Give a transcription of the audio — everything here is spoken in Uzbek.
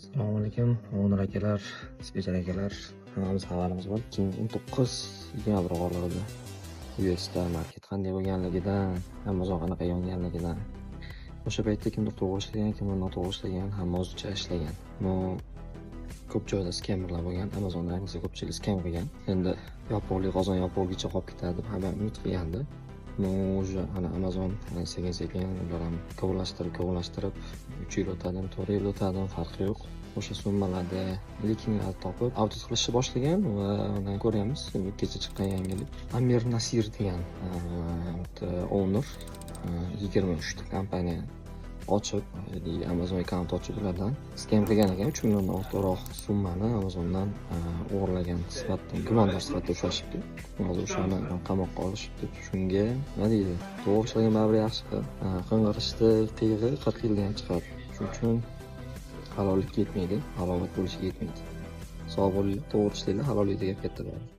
Assalomu alaykum, Onur akalar, dispetcher akalar. Hammamiz xabarimiz bor. 2019 dekabr oralig'ida USda market qanday bo'lganligidan, Amazon qanaqa yonganligidan. O'sha paytda kimdir to'g'ri ishlagan, kimdir noto'g'ri ishlagan, hamma o'zicha ishlagan. Bu ko'p joyda skammerlar bo'lgan. Amazonda ayniqsa ko'pchilik skam qilgan. Endi yopiqlik qozon yopiqligicha qolib ketadi deb xabar umid qilgandi. Уже Amazon sekin ular ham kovlashtirib 3 yil o'tadi, 4 yil o'tadi, farqi yo'q. O'sha summalarda lekinlar topib audit qilishni boshlagan va undan ko'ryapmiz kecha chiqqan yangilik. Amir Nasir degan owner 23 ta kompaniya ochib, Amazon account ochib ulardan skam qilgan ekan. 3 milliondan ortiqroq summani Amazondan o'g'irlagan sifatida, gumondor sifatida ushlashibdi. Hozir o'shani qamoqqa olishibdi. Shunga nima deydi? To'g'ri ishlagan baribir yaxshi. Qing'irishni qiyig'i 40 yildan ham chiqadi. Shuning uchun halollikka yetmaydi, halovat bo'lishiga yetmaydi. Sog' bo'linglar, to'g'ri ishlanglar, halollikda gap katta bo'ladi.